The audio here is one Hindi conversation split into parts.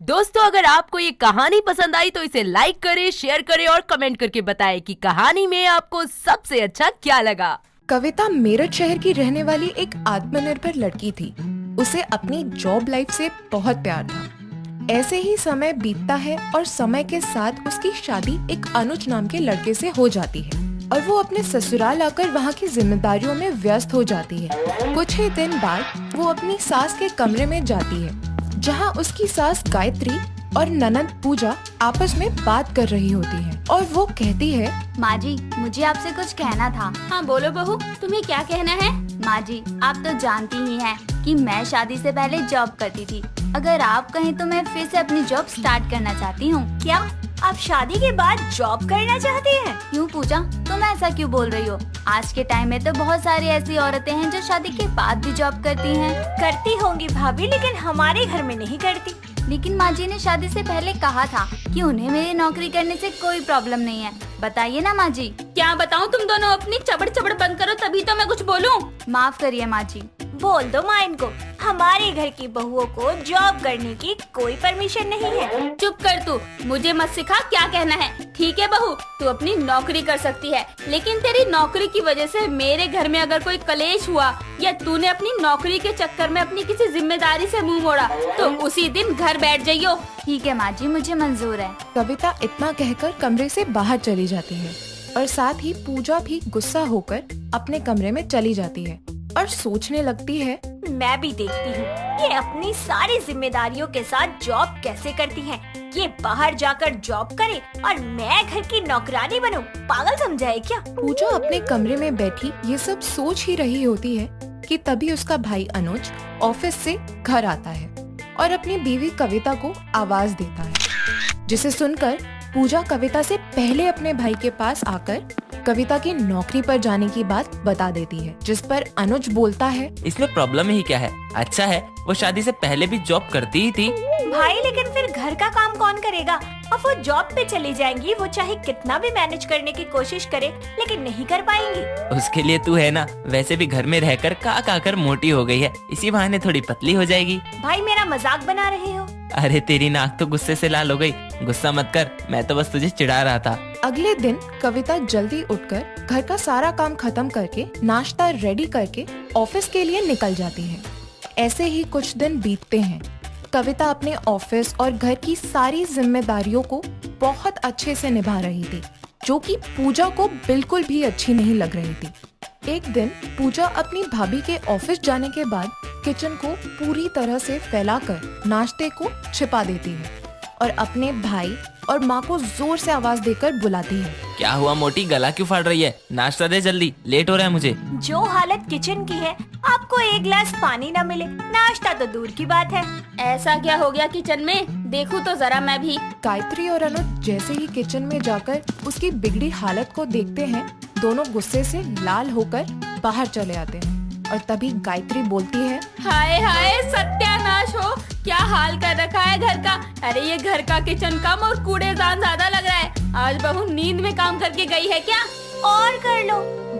दोस्तों, अगर आपको ये कहानी पसंद आई तो इसे लाइक करें, शेयर करें और कमेंट करके बताएं कि कहानी में आपको सबसे अच्छा क्या लगा। कविता मेरठ शहर की रहने वाली एक आत्मनिर्भर लड़की थी। उसे अपनी जॉब लाइफ से बहुत प्यार था। ऐसे ही समय बीतता है और समय के साथ उसकी शादी एक अनुज नाम के लड़के से हो जाती है और वो अपने ससुराल आकर वहाँ की जिम्मेदारियों में व्यस्त हो जाती है। कुछ ही दिन बाद वो अपनी सास के कमरे में जाती है, जहाँ उसकी सास गायत्री और ननद पूजा आपस में बात कर रही होती है और वो कहती है, माँ जी, मुझे आपसे कुछ कहना था। हाँ बोलो बहू, तुम्हें क्या कहना है? माँ जी, आप तो जानती ही हैं कि मैं शादी से पहले जॉब करती थी। अगर आप कहें तो मैं फिर से अपनी जॉब स्टार्ट करना चाहती हूँ। क्या आप शादी के बाद जॉब करना चाहती हैं? क्यों पूजा, तुम ऐसा क्यों बोल रही हो? आज के टाइम में तो बहुत सारी ऐसी औरतें हैं जो शादी के बाद भी जॉब करती हैं। करती होंगी भाभी, लेकिन हमारे घर में नहीं करती। लेकिन माँ जी ने शादी से पहले कहा था कि उन्हें मेरी नौकरी करने से कोई प्रॉब्लम नहीं है। बताइए ना माँ जी। क्या बताऊँ, तुम दोनों अपनी चबड़ चबड़ बंद करो तभी तो मैं कुछ बोलूँ। माफ करिए माँ जी। बोल दो माँ इनको, हमारे घर की बहुओं को जॉब करने की कोई परमिशन नहीं है। चुप कर तू, मुझे मत सिखा क्या कहना है। ठीक है बहू, तू अपनी नौकरी कर सकती है, लेकिन तेरी नौकरी की वजह से मेरे घर में अगर कोई कलेश हुआ या तूने अपनी नौकरी के चक्कर में अपनी किसी जिम्मेदारी से मुंह मोड़ा तो उसी दिन घर बैठ जाइयो। ठीक है माँ जी, मुझे मंजूर है। कविता इतना कहकर कमरे से बाहर चली जाती है और साथ ही पूजा भी गुस्सा होकर अपने कमरे में चली जाती है और सोचने लगती है, मैं भी देखती हूँ ये अपनी सारी जिम्मेदारियों के साथ जॉब कैसे करती हैं। ये बाहर जाकर जॉब करे और मैं घर की नौकरानी बनूं। पागल समझाए क्या? पूजा अपने कमरे में बैठी ये सब सोच ही रही होती है कि तभी उसका भाई अनुज ऑफिस से घर आता है और अपनी बीवी कविता को आवाज देता है, जिसे सुनकर पूजा कविता से पहले अपने भाई के पास आकर कविता की नौकरी पर जाने की बात बता देती है, जिस पर अनुज बोलता है, इसमें प्रॉब्लम ही क्या है? अच्छा है वो शादी से पहले भी जॉब करती ही थी। भाई लेकिन फिर घर का काम कौन करेगा? अब वो जॉब पे चली जाएंगी, वो चाहे कितना भी मैनेज करने की कोशिश करे लेकिन नहीं कर पाएंगी। उसके लिए तू है ना, वैसे भी घर में रहकर का कर मोटी हो गई है, इसी बहाने थोड़ी पतली हो जाएगी। भाई मेरा मजाक बना रहे हो? अरे तेरी नाक तो गुस्से से लाल हो गई। गुस्सा मत कर, मैं तो बस तुझे चिढ़ा रहा था। अगले दिन कविता जल्दी उठकर घर का सारा काम खत्म करके नाश्ता रेडी करके ऑफिस के लिए निकल जाती है। ऐसे ही कुछ दिन बीतते हैं। कविता अपने ऑफिस और घर की सारी जिम्मेदारियों को बहुत अच्छे से निभा रही थी, जो कि पूजा को बिल्कुल भी अच्छी नहीं लग रही थी। एक दिन पूजा अपनी भाभी के ऑफिस जाने के बाद किचन को पूरी तरह से फैलाकर नाश्ते को छिपा देती है और अपने भाई और माँ को जोर से आवाज देकर बुलाती है। क्या हुआ मोटी, गला क्यों फाड़ रही है? नाश्ता दे जल्दी, लेट हो रहा है मुझे। जो हालत किचन की है, आपको एक गिलास पानी न मिले, नाश्ता तो दूर की बात है। ऐसा क्या हो गया किचन में? देखूं तो जरा मैं भी। गायत्री और अनुज जैसे ही किचन में जाकर उसकी बिगड़ी हालत को देखते हैं, दोनों गुस्से से लाल होकर बाहर चले आते हैं और तभी गायत्री बोलती है, हाय हाय सत्यानाश हो, क्या हाल कर रखा है घर का। अरे ये घर का किचन कम और कूड़ेदान ज्यादा लग रहा है। आज बहू नींद में काम करके गई है क्या? और कर लो।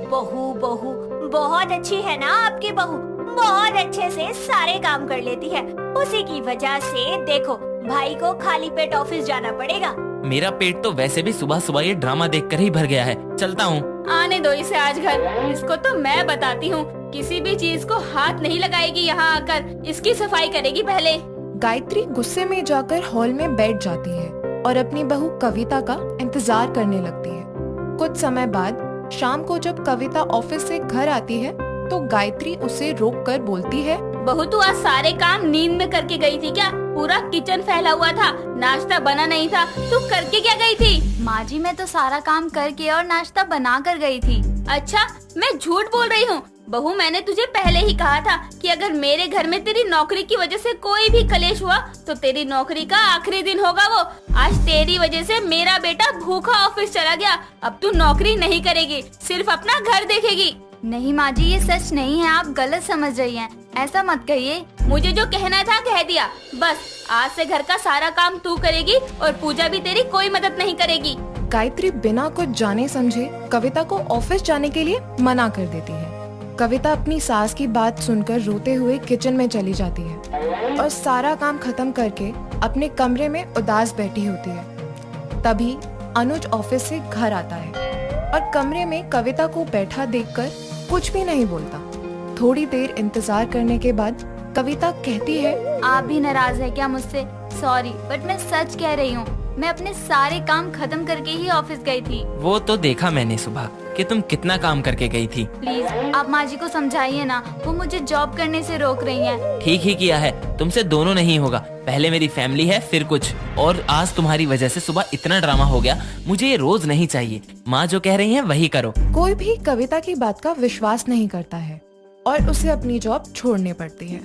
बहू बहू बहुत अच्छी है ना आपकी बहू, बहुत अच्छे से सारे काम कर लेती है। उसी की वजह से देखो भाई को खाली पेट ऑफिस जाना पड़ेगा। मेरा पेट तो वैसे भी सुबह सुबह ये ड्रामा देखकर ही भर गया है। चलता हूँ। आने दो इसे आज घर, इसको तो मैं बताती हूँ। किसी भी चीज को हाथ नहीं लगाएगी, यहाँ आकर इसकी सफाई करेगी पहले। गायत्री गुस्से में जाकर हॉल में बैठ जाती है और अपनी बहू कविता का इंतजार करने लगती है। कुछ समय बाद शाम को जब कविता ऑफिस से घर आती है तो गायत्री उसे रोककर बोलती है, बहू तू आज सारे काम नींद में करके गई थी क्या? पूरा किचन फैला हुआ था, नाश्ता बना नहीं था, तू करके क्या गई थी? माँ जी, मैं तो सारा काम करके और नाश्ता बना कर गई थी। अच्छा, मैं झूठ बोल रही हूँ? बहू मैंने तुझे पहले ही कहा था कि अगर मेरे घर में तेरी नौकरी की वजह से कोई भी कलेश हुआ तो तेरी नौकरी का आखिरी दिन होगा वो। आज तेरी वजह से मेरा बेटा भूखा ऑफिस चला गया। अब तू नौकरी नहीं करेगी, सिर्फ अपना घर देखेगी। नहीं माँ जी, ये सच नहीं है, आप गलत समझ रही हैं। ऐसा मत कहिए। मुझे जो कहना था कह दिया, बस आज से घर का सारा काम तू करेगी और पूजा भी तेरी कोई मदद नहीं करेगी। गायत्री बिना कुछ जाने समझे कविता को ऑफिस जाने के लिए मना कर देती है। कविता अपनी सास की बात सुनकर रोते हुए किचन में चली जाती है और सारा काम खत्म करके अपने कमरे में उदास बैठी होती है। तभी अनुज ऑफिस से घर आता है और कमरे में कविता को बैठा देखकर कुछ भी नहीं बोलता। थोड़ी देर इंतजार करने के बाद कविता कहती है, आप भी नाराज है क्या मुझसे? सॉरी, बट मैं सच कह रही हूँ, मैं अपने सारे काम खत्म करके ही ऑफिस गई थी। वो तो देखा मैंने सुबह कि तुम कितना काम करके गई थी। प्लीज आप माँ जी को समझाइए ना, वो मुझे जॉब करने से रोक रही हैं। ठीक ही किया है, तुमसे दोनों नहीं होगा। पहले मेरी फैमिली है, फिर कुछ, और आज तुम्हारी वजह से सुबह इतना ड्रामा हो गया। मुझे ये रोज नहीं चाहिए। माँ जो कह रही है वही करो। कोई भी कविता की बात का विश्वास नहीं करता है और उसे अपनी जॉब छोड़नी पड़ती है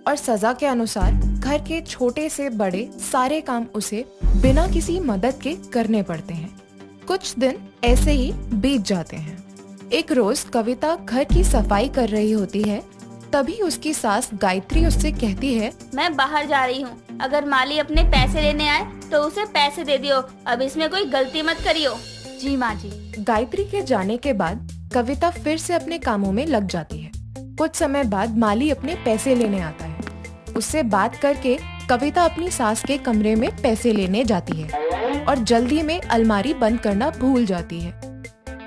और सजा के अनुसार घर के छोटे से बड़े सारे काम उसे बिना किसी मदद के करने पड़ते हैं। कुछ दिन ऐसे ही बीत जाते हैं। एक रोज कविता घर की सफाई कर रही होती है। तभी उसकी सास गायत्री उससे कहती है, मैं बाहर जा रही हूँ, अगर माली अपने पैसे लेने आए तो उसे पैसे दे दियो, अब इसमें कोई गलती मत करियो। जी माँ जी। गायत्री के जाने के बाद कविता फिर से अपने कामों में लग जाती है। कुछ समय बाद माली अपने पैसे लेने आता है। उससे बात करके कविता अपनी सास के कमरे में पैसे लेने जाती है और जल्दी में अलमारी बंद करना भूल जाती है,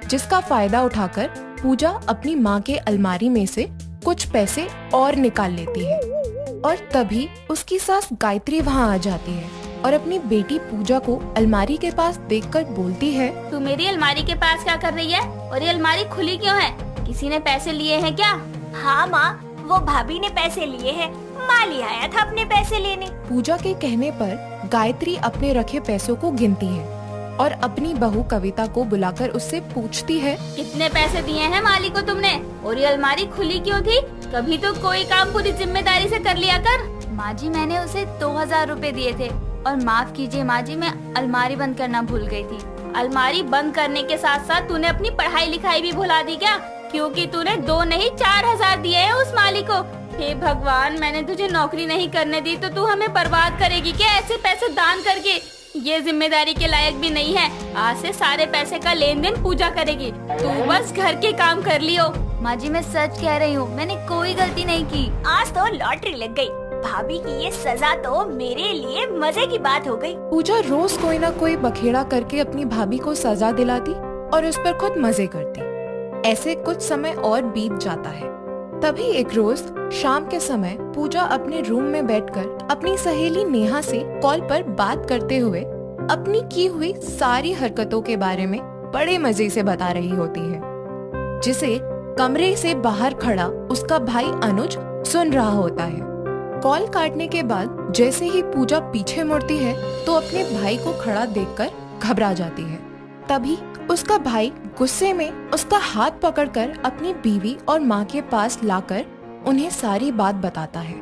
जिसका फायदा उठाकर पूजा अपनी माँ के अलमारी में से कुछ पैसे और निकाल लेती है। और तभी उसकी सास गायत्री वहाँ आ जाती है और अपनी बेटी पूजा को अलमारी के पास देखकर बोलती है, तू मेरी अलमारी के पास क्या कर रही है और ये अलमारी खुली क्यों है? किसी ने पैसे लिए हैं क्या? हाँ माँ, वो भाभी ने पैसे लिए हैं। माली आया था अपने पैसे लेने। पूजा के कहने पर गायत्री अपने रखे पैसों को गिनती है और अपनी बहू कविता को बुलाकर उससे पूछती है, कितने पैसे दिए हैं माली को तुमने और ये अलमारी खुली क्यों थी? कभी तो कोई काम पूरी जिम्मेदारी से कर लिया कर। माँ जी, मैंने उसे 2000 रुपए दिए थे और माफ कीजिए माँ जी, मैं अलमारी बंद करना भूल गई थी। अलमारी बंद करने के साथ साथ तूने अपनी पढ़ाई लिखाई भी भुला दी क्या? क्योंकि तूने 2 नहीं 4000 दिए हैं उस माली को। हे भगवान, मैंने तुझे नौकरी नहीं करने दी तो तू हमें बर्बाद करेगी क्या ऐसे पैसे दान करके? ये जिम्मेदारी के लायक भी नहीं है। आज से सारे पैसे का लेन देन पूजा करेगी, तू बस घर के काम कर लियो। माँ जी, मैं सच कह रही हूँ, मैंने कोई गलती नहीं की। आज तो लॉटरी लग गई। भाभी की ये सजा तो मेरे लिए मजे की बात हो गई। पूजा रोज कोई ना कोई बखेड़ा करके अपनी भाभी को सजा दिलाती और उस पर खुद मजे करती। ऐसे कुछ समय और बीत जाता है। तभी एक रोज शाम के समय पूजा अपने रूम में बैठकर अपनी सहेली नेहा से कॉल पर बात करते हुए अपनी की हुई सारी हरकतों के बारे में बड़े मजे से बता रही होती है, जिसे कमरे से बाहर खड़ा उसका भाई अनुज सुन रहा होता है। कॉल काटने के बाद जैसे ही पूजा पीछे मुड़ती है तो अपने भाई को खड़ा देखकर घबरा जाती है। तभी उसका भाई गुस्से में उसका हाथ पकड़कर अपनी बीवी और माँ के पास लाकर उन्हें सारी बात बताता है,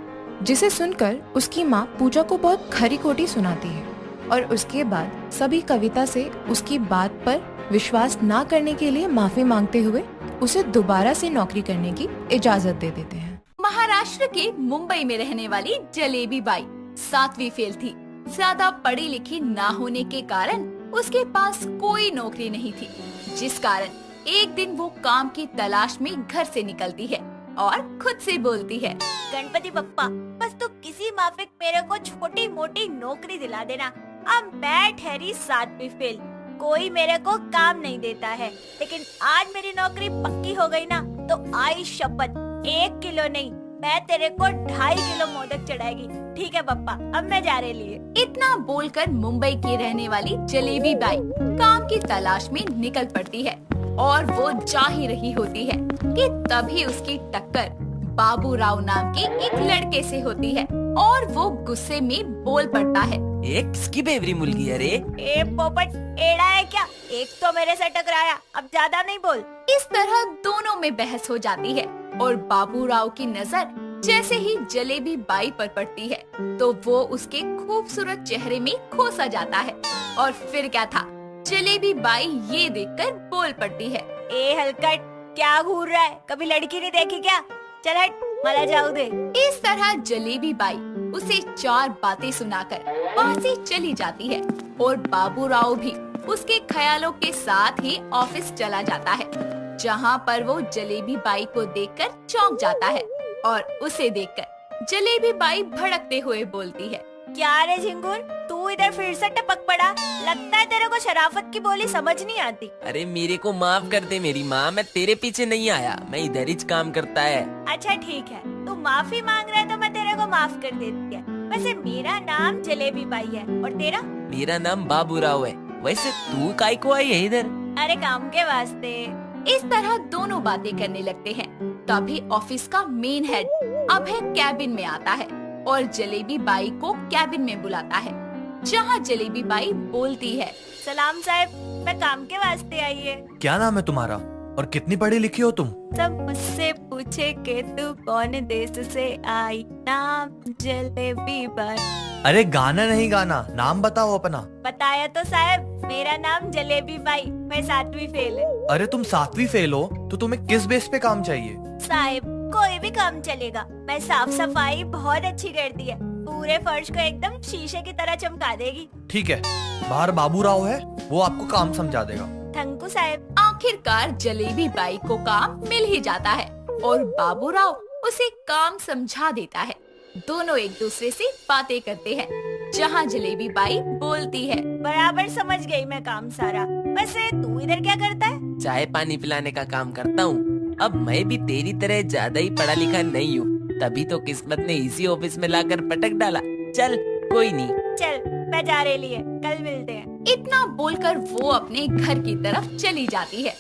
जिसे सुनकर उसकी माँ पूजा को बहुत खरी खोटी सुनाती है और उसके बाद सभी कविता से उसकी बात पर विश्वास न करने के लिए माफी मांगते हुए उसे दोबारा से नौकरी करने की इजाजत दे देते हैं। महाराष्ट्र के मुंबई में रहने वाली जलेबी बाई 7वीं फेल थी। ज्यादा पढ़ी लिखी ना होने के कारण उसके पास कोई नौकरी नहीं थी, जिस कारण एक दिन वो काम की तलाश में घर से निकलती है और खुद से बोलती है, गणपति बप्पा, बस तू किसी माफिक मेरे को छोटी मोटी नौकरी दिला देना। अब मैं ठहरी 7वीं फेल, कोई मेरे को काम नहीं देता है, लेकिन आज मेरी नौकरी पक्की हो गई ना तो आई शपथ 1 किलो नहीं, मैं तेरे को 2.5 किलो मोदक चढ़ाएगी। ठीक है पप्पा, अब मैं जा रही लिए। इतना बोलकर मुंबई की रहने वाली जलेबी बाई काम की तलाश में निकल पड़ती है और वो जा ही रही होती है कि तभी उसकी टक्कर बाबू राव नाम के एक लड़के से होती है और वो गुस्से में बोल पड़ता है, एक किसकी बेवरी मुलगी है रे? ए पोपट, एड़ा है क्या? एक तो मेरे से टकराया, अब ज्यादा नहीं बोल। इस तरह दोनों में बहस हो जाती है और बाबू राव की नजर जैसे ही जलेबी बाई पर पड़ती है तो वो उसके खूबसूरत चेहरे में खो सा जाता है। और फिर क्या था, जलेबी बाई ये देखकर बोल पड़ती है, ए हलकट, क्या घूर रहा है? कभी लड़की नहीं देखी क्या? चल हट, मला जाऊ दे। इस तरह जलेबी बाई उसे 4 बातें सुनाकर वहाँ से चली जाती है और बाबू राव भी उसके ख्यालों के साथ ही ऑफिस चला जाता है, जहाँ पर वो जलेबी बाई को देखकर चौंक जाता है और उसे देखकर जलेबी बाई भड़कते हुए बोलती है, क्या रे झिंगुर, तू इधर फिर से टपक पड़ा। लगता है तेरे को शराफत की बोली समझ नहीं आती। अरे मेरे को माफ कर दे मेरी माँ, मैं तेरे पीछे नहीं आया, मैं इधर ही काम करता है। अच्छा ठीक है, तू माफी मांग रहा है तो मैं तेरे को माफ कर देती है। वैसे मेरा नाम जलेबी बाई है, और तेरा? मेरा नाम बाबू राव है। वैसे तू काय को आई है इधर? अरे काम के वास्ते। इस तरह दोनों बातें करने लगते हैं। तभी ऑफिस का मेन हेड अभय कैबिन में आता है और जलेबी बाई को कैबिन में बुलाता है, जहाँ जलेबी बाई बोलती है, सलाम साहब, मैं काम के वास्ते आई है। क्या नाम है तुम्हारा और कितनी पढ़ी लिखी हो तुम? सब मुझसे पूछे कि तू कौन देश से आई, नाम जलेबी बाई। अरे गाना नहीं गाना, नाम बताओ अपना। बताया तो साहब, मेरा नाम जलेबी बाई, मैं 7वीं फेल है। अरे तुम 7वीं फेल हो तो तुम्हें किस बेस पे काम चाहिए? साहब कोई भी काम चलेगा, मैं साफ सफाई बहुत अच्छी करती है, पूरे फर्श को एकदम शीशे की तरह चमका देगी। ठीक है, बाहर बाबू राव है, वो आपको काम समझा देगा। थैंक यू साहब। आखिरकार जलेबी बाई को काम मिल ही जाता है और बाबू राव उसे काम समझा देता है। दोनों एक दूसरे से बातें करते हैं, जहाँ जलेबी बाई बोलती है, बराबर समझ गई मैं काम सारा। वैसे तू इधर क्या करता है? चाय पानी पिलाने का काम करता हूँ। अब मैं भी तेरी तरह ज्यादा ही पढ़ा लिखा नहीं हूँ, तभी तो किस्मत ने इसी ऑफिस में लाकर पटक डाला। चल कोई नहीं, चल मैं जा रही है, कल मिलते हैं। इतना बोलकर वो अपने घर की तरफ चली जाती है,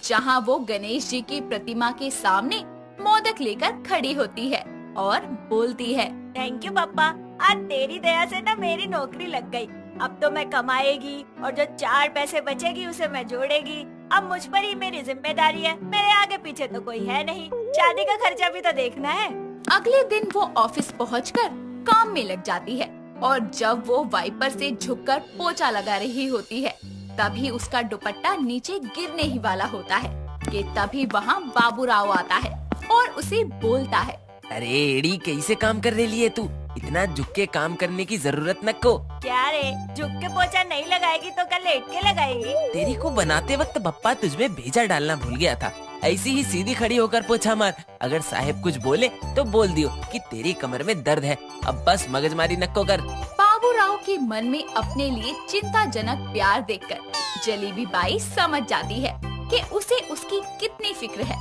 जहाँ वो गणेश जी की प्रतिमा के सामने मोदक लेकर खड़ी होती है और बोलती है, थैंक यू पापा, आज तेरी दया से ना मेरी नौकरी लग गई। अब तो मैं कमाएगी और जो 4 पैसे बचेगी उसे मैं जोड़ेगी। अब मुझ पर ही मेरी जिम्मेदारी है, मेरे आगे पीछे तो कोई है नहीं, शादी का खर्चा भी तो देखना है। अगले दिन वो ऑफिस पहुंचकर काम में लग जाती है और जब वो वाइपर से झुककर पोछा लगा रही होती है, तभी उसका दुपट्टा नीचे गिरने ही वाला होता है कि तभी वहाँ बाबू राव आता है और उसे बोलता है, अरे एड़ी कैसे काम कर रही है तू? इतना झुक के काम करने की जरूरत न को। क्या रे, झुक के पोछा नहीं लगाएगी तो कल लेट के लगाएगी? तेरी को बनाते वक्त पप्पा तुझमें भेजा डालना भूल गया था। ऐसी ही सीधी खड़ी होकर पोछा मार। अगर साहब कुछ बोले तो बोल दियो कि तेरी कमर में दर्द है। अब बस मगजमारी नक्को कर। बाबू राव के मन में अपने लिए चिंताजनक प्यार देखकर जलेबी बाई समझ जाती है कि उसे उसकी कितनी फिक्र है,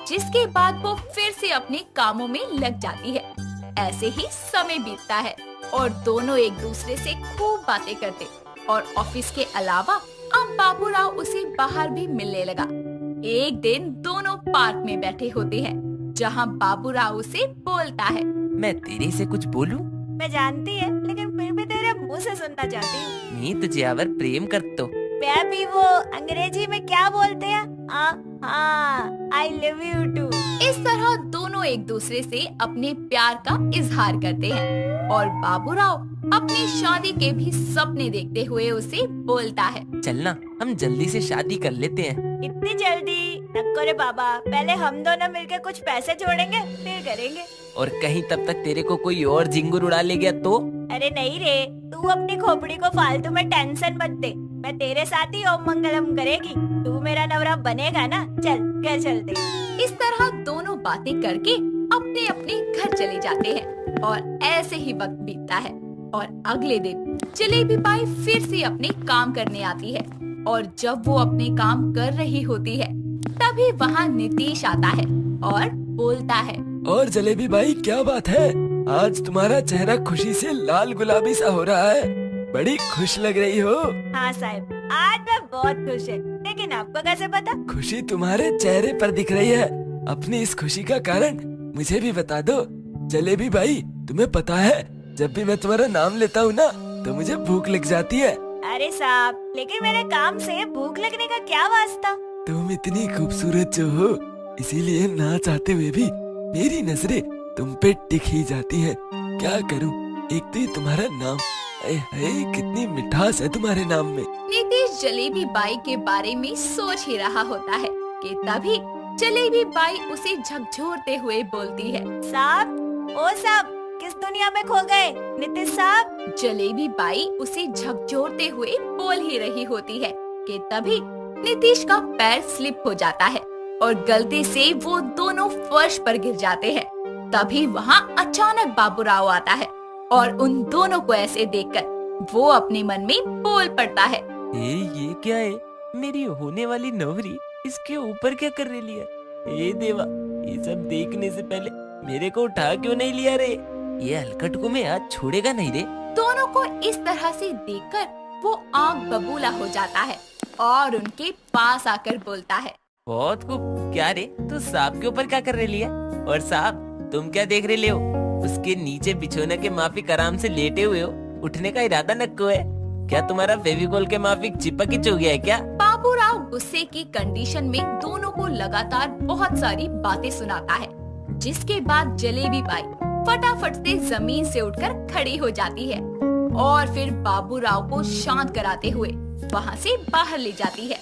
जिसके बाद वो फिर से अपने कामों में लग जाती है। ऐसे ही समय बीतता है और दोनों एक दूसरे से खूब बातें करते और ऑफिस के अलावा अब बाबू राव उसे बाहर भी मिलने लगा। एक दिन दोनों पार्क में बैठे होते हैं, जहाँ बाबू राव उसे बोलता है, मैं तेरे से कुछ बोलूं? मैं जानती है, लेकिन फिर भी तेरे मुंह से सुनना चाहती हूँ। मैं तुझे आवर प्रेम करतो। मैं भी वो अंग्रेजी में क्या बोलते हैं? I love you too. इस तरह दोनों एक दूसरे से अपने प्यार का इजहार करते हैं और बाबू राव अपनी शादी के भी सपने देखते हुए उसे बोलता है, चलना हम जल्दी से शादी कर लेते हैं। इतनी जल्दी नको रे बाबा, पहले हम दोनों मिलकर कुछ पैसे जोड़ेंगे फिर करेंगे। और कहीं तब तक तेरे को कोई और झिंगुर उड़ा ले गया तो? अरे नहीं रे, तू अपनी खोपड़ी को फालतू में टेंशन मत दे, मैं तेरे साथ ही ओम मंगलम करेगी। तू मेरा नवरा बनेगा ना? चल घर चलते। इस तरह दोनों बातें करके अपने अपने घर चले जाते हैं और ऐसे ही वक्त बीतता है और अगले दिन जलेबी बाई फिर से अपने काम करने आती है और जब वो अपने काम कर रही होती है, तभी वहाँ नीतीश आता है और बोलता है, और जलेबी भाई क्या बात है, आज तुम्हारा चेहरा खुशी से लाल गुलाबी सा हो रहा है, बड़ी खुश लग रही हो। हाँ साहब, आज मैं बहुत खुश है, लेकिन आपको कैसे पता? खुशी तुम्हारे चेहरे पर दिख रही है, अपनी इस खुशी का कारण मुझे भी बता दो। जलेबी भाई, तुम्हें पता है जब भी मैं तुम्हारा नाम लेता हूँ ना तो मुझे भूख लग जाती है। अरे साहब, लेकिन मेरे काम से भूख लगने का क्या वास्ता? तुम इतनी खूबसूरत जो हो, इसीलिए ना चाहते हुए भी मेरी नजरें तुम पे टिक ही जाती हैं। क्या करूं, एक तो ये तुम्हारा नाम, कितनी मिठास है तुम्हारे नाम में। नीतीश जलेबी बाई के बारे में सोच ही रहा होता है कि तभी जलेबी बाई उसे झकझोरते हुए बोलती है, साहब, ओ साहब, किस दुनिया में खो गए नीतीश साहब? जलेबी बाई उसे झकझोरते हुए बोल ही रही होती है कि तभी नीतीश का पैर स्लिप हो जाता है और गलती से वो दोनों फर्श पर गिर जाते हैं। तभी वहाँ अचानक बाबू राव आता है और उन दोनों को ऐसे देखकर वो अपने मन में बोल पड़ता है। ये क्या है? मेरी होने वाली नौकरी इसके ऊपर क्या कर रही है? ए देवा, ये सब देखने से पहले मेरे को उठा क्यों नहीं लिया रे? ये हलकट को मैं आज छोड़ेगा नहीं रे। दोनों को इस तरह से देखकर वो आग बबूला हो जाता है और उनके पास आकर बोलता है। बहुत खूब। क्या रे, तू सांप के ऊपर क्या कर रही है? और सांप, तुम क्या देख रहे हो? उसके नीचे बिछोने के माफिक आराम से लेटे हुए हो, उठने का इरादा नक्को है क्या? तुम्हारा फेविकोल के माफिक चिपक ही हो गया है क्या? बाबूराव गुस्से की कंडीशन में दोनों को लगातार बहुत सारी बातें सुनाता है, जिसके बाद जलेबी बाई फटाफट से जमीन से उठकर खड़ी हो जाती है और फिर बाबूराव को शांत कराते हुए वहाँ से बाहर ले जाती है।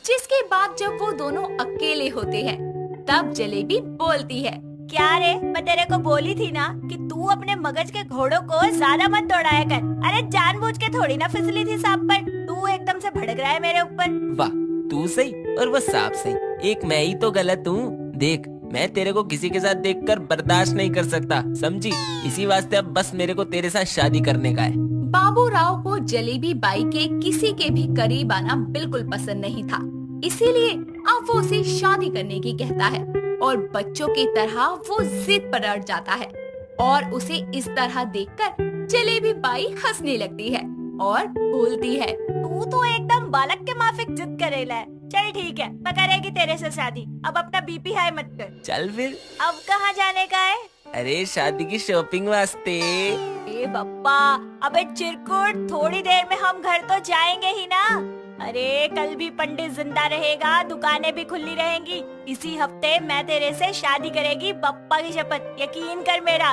जिसके बाद जब वो दोनों अकेले होते हैं, तब जलेबी बोलती है। क्या रे, मैं तेरे को बोली थी ना कि तू अपने मगज के घोड़ों को ज्यादा मत दौड़ाया कर। अरे जानबूझ के थोड़ी ना फिसली थी सांप पर, तू एकदम से भड़क रहा है मेरे ऊपर। वाह, तू सही और वो सांप सही, एक मैं ही तो गलत हूँ। देख, मैं तेरे को किसी के साथ देखकर बर्दाश्त नहीं कर सकता, समझी? इसी वास्ते अब बस मेरे को तेरे साथ शादी करने का है। बाबूराव को जलेबी बाई के किसी के भी करीब आना बिल्कुल पसंद नहीं था, इसीलिए अब वो उसे शादी करने की कहता है और बच्चों की तरह वो जिद पर अड़ जाता है और उसे इस तरह देखकर जलेबी बाई हंसने लगती है और बोलती है। तू तो एकदम बालक के माफिक जिद करेला है। चल ठीक है, मैं करेगी तेरे से शादी। अब अपना बीपी हाई मत कर। चल फिर। अब कहाँ जाने का है? अरे शादी की शॉपिंग वास्ते। ए बप्पा, अबे चिरकुट, थोड़ी देर में हम घर तो जाएंगे ही ना। अरे कल भी पंडित जिंदा रहेगा, दुकानें भी खुली रहेंगी। इसी हफ्ते मैं तेरे से शादी करेगी, बप्पा की शपथ, यकीन कर मेरा।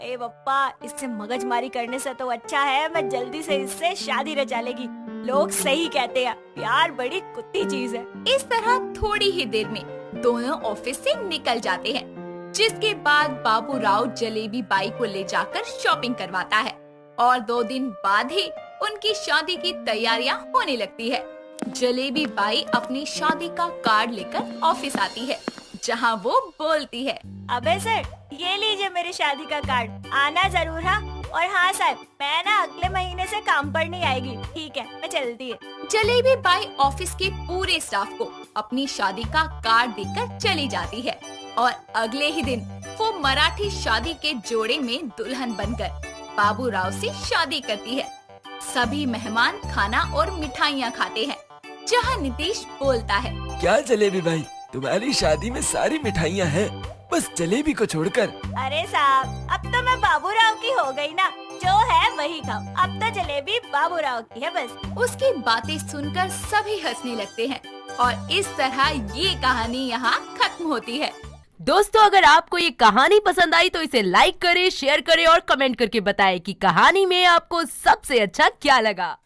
ए बप्पा, इससे मगजमारी करने से तो अच्छा है मैं जल्दी से इससे शादी रचा लेगी। लोग सही कहते हैं, प्यार बड़ी कुत्ती चीज है। इस तरह थोड़ी ही देर में दोनों ऑफिस से निकल जाते हैं, जिसके बाद बाबूराव जलेबी बाई को ले जाकर शॉपिंग करवाता है और 2 दिन बाद ही उनकी शादी की तैयारियां होने लगती है। जलेबी बाई अपनी शादी का कार्ड लेकर ऑफिस आती है, जहां वो बोलती है। अबे सर, ये लीजिए मेरी शादी का कार्ड, आना जरूर। हाँ, और हाँ साहब, मैं ना अगले महीने से काम पर नहीं आएगी। ठीक है, मैं चलती है। जलेबी बाई ऑफिस के पूरे स्टाफ को अपनी शादी का कार्ड देकर चली जाती है और अगले ही दिन वो मराठी शादी के जोड़े में दुल्हन बनकर बाबूराव से शादी करती है। सभी मेहमान खाना और मिठाइयाँ खाते हैं, जहाँ नीतीश बोलता है। क्या जलेबी भाई, तुम्हारी शादी में सारी मिठाइयाँ हैं, बस जलेबी को छोड़कर। अरे साहब, अब तो मैं बाबूराव की हो गई ना, जो है वही खाओ। अब तो जलेबी बाबूराव की है बस। उसकी बातें सुनकर सभी हंसने लगते हैं और इस तरह ये कहानी यहाँ खत्म होती है। दोस्तों, अगर आपको ये कहानी पसंद आई तो इसे लाइक करें, शेयर करें और कमेंट करके बताएं कि कहानी में आपको सबसे अच्छा क्या लगा।